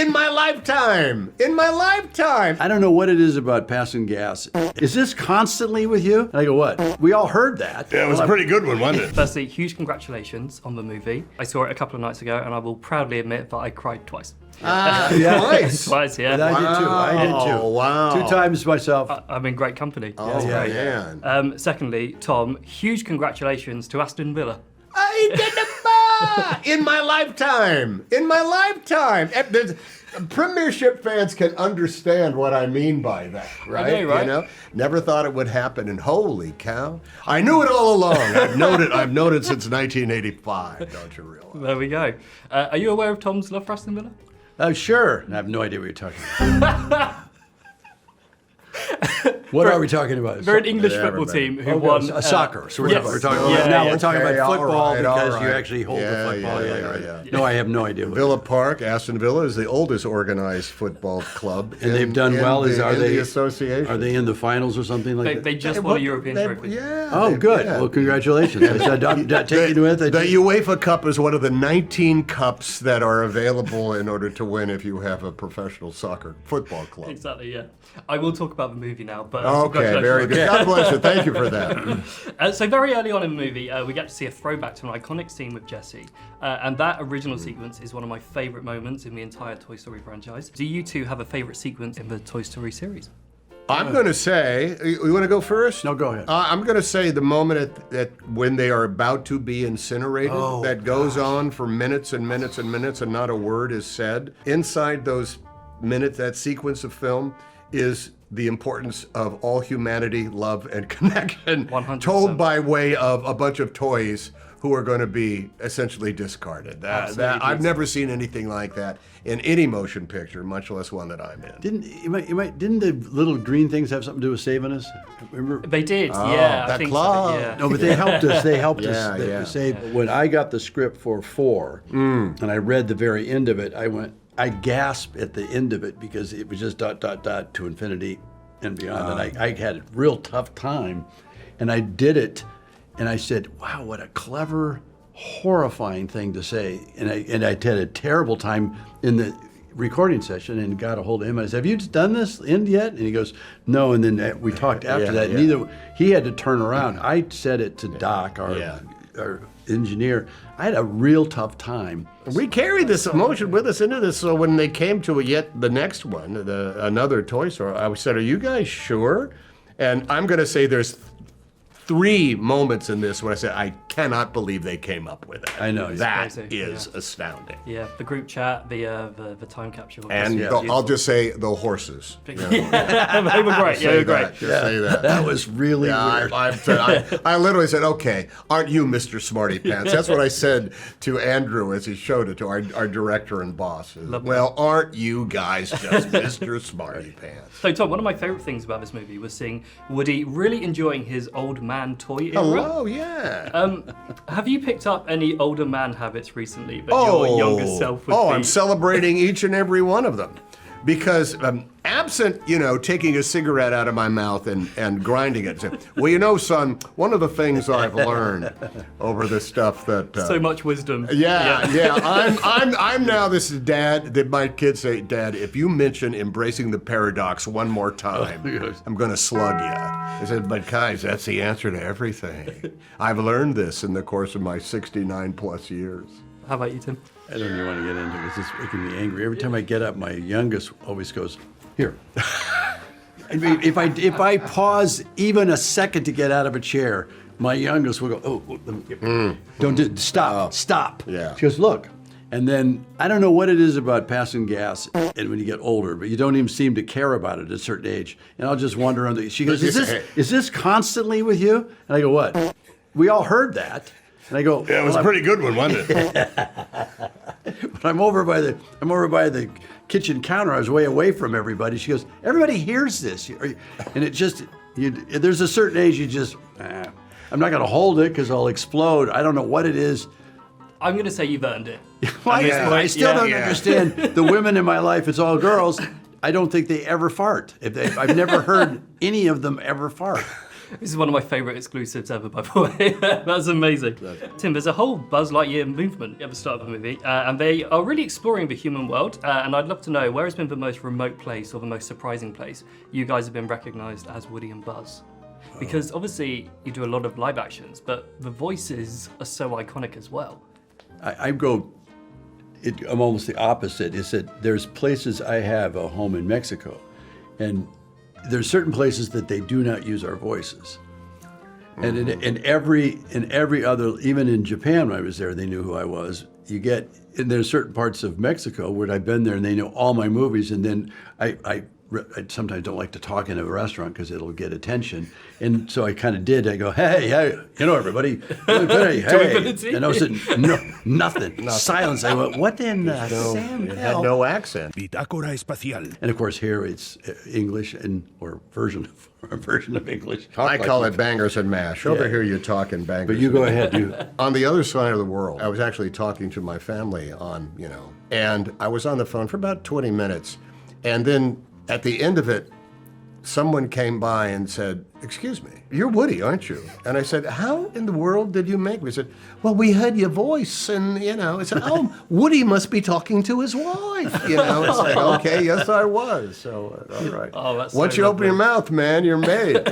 In my lifetime. In my lifetime. I don't know what it is about passing gas. Is this constantly with you? And I go, what? We all heard that. Yeah, it was a pretty good one, wasn't it? Firstly, huge congratulations on the movie. I saw it a couple of nights ago, and I will proudly admit that I cried twice. Twice. Twice, yeah. And I did too. I did too. Oh, wow. 2 times myself. I'm in great company. Oh, Yes. man. Secondly, Tom, huge congratulations to Aston Villa. I did it in my lifetime. In my lifetime. Premiership fans can understand what I mean by that, right? I know, right? You know, never thought it would happen, and holy cow, I knew it all along. I've known it since 1985. Don't you realize? There we go. Are you aware of Tom's love for Aston Villa? Sure. I have no idea what you're talking about. What are we talking about? They're an English Yeah, football everybody. team who won. Soccer. So yes. we're talking Yeah, now. yeah. We're talking Okay, about all football right, all because you right. actually hold the football. Yeah. No, I have no idea. What Villa Park, Aston Villa is the oldest organized football club. and they've done well. Are they the association? Are they in the finals or something like that? They just won a European trophy. Yeah. Oh, good. Well, congratulations. I said, I'm not taking it with. The UEFA Cup is one of the 19 cups that are available in order to win if you have a professional soccer football club. Exactly, yeah. I will talk about the movie now, but Okay, very good. God bless you. Thank you for that. So very early on in the movie, we get to see a throwback to an iconic scene with Jessie, and that original sequence is one of my favourite moments in the entire Toy Story franchise. Do you two have a favourite sequence in the Toy Story series? I'm going to say, you want to go first? No, go ahead. I'm going to say the moment when they are about to be incinerated, that goes on for minutes and minutes and minutes, and not a word is said. Inside those minutes, that sequence of film is the importance of all humanity, love, and connection, 100%. told by way of a bunch of toys who are going to be essentially discarded. I've never seen anything like that in any motion picture, much less one that I'm in. Didn't the little green things have something to do with saving us? Remember? They did, yeah. that I think claw. so, yeah. No, but they helped us. They helped Yeah, us. They yeah. saved. When I got the script for 4, and I read the very end of it, I gasped at the end of it because it was just ... to infinity and beyond. And I had a real tough time. And I did it, and I said, wow, what a clever, horrifying thing to say. And I had a terrible time in the recording session and got a hold of him. And I said, have you done this end yet? And he goes, no. And then we talked after that. Yeah. He had to turn around. I said it to Doc, our engineer. I had a real tough time. We carried this emotion with us into this, so when they came to the next one, another Toy Story, I said, are you guys sure? And I'm going to say there's 3 moments in this where I said, I cannot believe they came up with it. I know. That crazy, is astounding. Yeah, the group chat, the time capsule. And I'll just say the horses. they were great. Yeah, they were great. Just say that. That was really weird. I literally said, okay, aren't you Mr. Smarty Pants? That's what I said to Andrew as he showed it to our director and boss. Well, aren't you guys just Mr. Smarty Pants? So, Tom, one of my favourite things about this movie was seeing Woody really enjoying his old man toy era. Hello, yeah. Have you picked up any older man habits recently that your younger self would be? I'm celebrating each and every one of them. Because absent, taking a cigarette out of my mouth and grinding it. Well, son, one of the things I've learned over this stuff that so much wisdom. Yeah. I'm now. This is Dad. That my kids say, Dad, if you mention embracing the paradox one more time, I'm going to slug you. I said, but guys, that's the answer to everything. I've learned this in the course of my 69 plus years. How about you, Tim? I don't even want to get into it. It's just making me angry. Every time I get up, my youngest always goes, here. If I pause even a second to get out of a chair, my youngest will go, don't do it. Stop. Yeah. She goes, look. And then, I don't know what it is about passing gas and when you get older, but you don't even seem to care about it at a certain age. And I'll just wander around. She goes, is this constantly with you? And I go, what? We all heard that. And I go, yeah, it was a pretty good one, wasn't it? But I'm over by the kitchen counter. I was way away from everybody. She goes, everybody hears this, and it just there's a certain age you just I'm not going to hold it because I'll explode. I don't know what it is. I'm going to say you've earned it. I still don't understand the women in my life. It's all girls. I don't think they ever fart. I've never heard any of them ever fart. This is one of my favourite exclusives ever, by the way. That's amazing. Tim, there's a whole Buzz Lightyear movement at the start of the movie, and they are really exploring the human world. And I'd love to know, where has been the most remote place or the most surprising place you guys have been recognised as Woody and Buzz? Because obviously you do a lot of live actions, but the voices are so iconic as well. I'm almost the opposite. Is that there's places I have a home in Mexico, and there's certain places that they do not use our voices. And in every other, even in Japan when I was there, they knew who I was. And there's certain parts of Mexico where I've been there and they know all my movies, and then I sometimes don't like to talk in a restaurant because it'll get attention. And so I kind of did. I go, hey, everybody. Hey. And I was saying, no, nothing. Silence. I went, what in the Sam It hell? had no accent. Bitácora Espacial. And of course here it's English or version of English. I call it bangers and mash. Over here you're talking bangers. But you go ahead. On the other side of the world, I was actually talking to my family and I was on the phone for about 20 minutes. And then at the end of it, someone came by and said, excuse me, you're Woody, aren't you? And I said, how in the world did you make me? He said, well, we heard your voice and, I said, oh, Woody must be talking to his wife. It's like, okay, yes, I was. So, all right. Oh, that's Once so you open your mouth, man, you're made.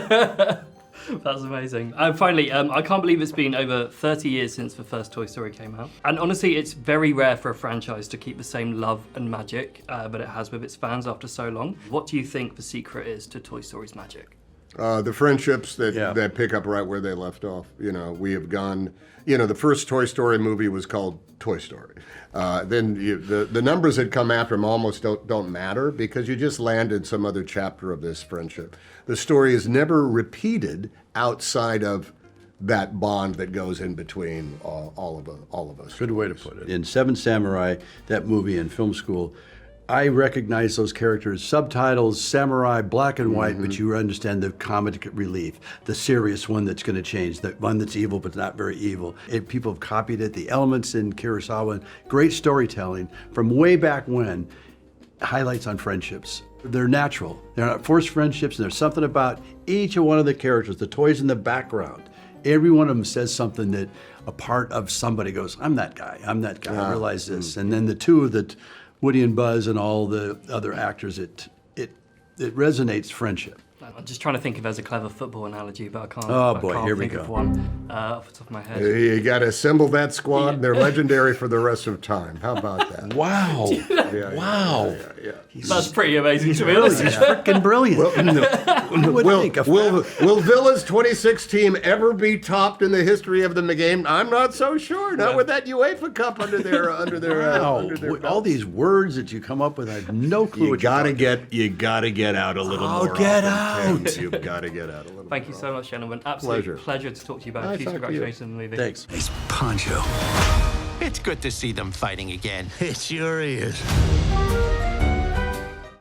That's amazing. And finally, I can't believe it's been over 30 years since the first Toy Story came out. And honestly, it's very rare for a franchise to keep the same love and magic that it has with its fans after so long. What do you think the secret is to Toy Story's magic? The friendships that pick up right where they left off. We have gone, the first Toy Story movie was called Toy Story. Then the numbers that come after them almost don't matter because you just landed some other chapter of this friendship. The story is never repeated outside of that bond that goes in between all of us. Good way to put it. In Seven Samurai, that movie in film school, I recognize those characters, subtitles, samurai, black and white, but you understand the comic relief, the serious one that's going to change, the one that's evil but not very evil. People have copied it, the elements in Kurosawa, great storytelling from way back when, highlights on friendships. They're natural. They're not forced friendships, and there's something about each one of the characters, the toys in the background. Every one of them says something that a part of somebody goes, I'm that guy, I realize this. And then the two that Woody and Buzz and all the other actors, it resonates friendship. I'm just trying to think if there's a clever football analogy, but I can't. Oh boy, here we think go. of one off the top of my head. You got to assemble that squad, and they're legendary for the rest of time. How about that? Wow. Yeah. That's pretty amazing to be honest. He's freaking brilliant. Will Villa's 26 team ever be topped in the history of the game? I'm not so sure. Not with that UEFA Cup under their Wow. belt. All these words that you come up with, I have no clue what you gotta get out a little more. Get often, out. Tim. You've got to get out a little. Thank you so much, gentlemen. Absolute pleasure to talk to you both. Huge thank you. congratulations on the movie. Thanks. Nice poncho. It's good to see them fighting again. It sure is.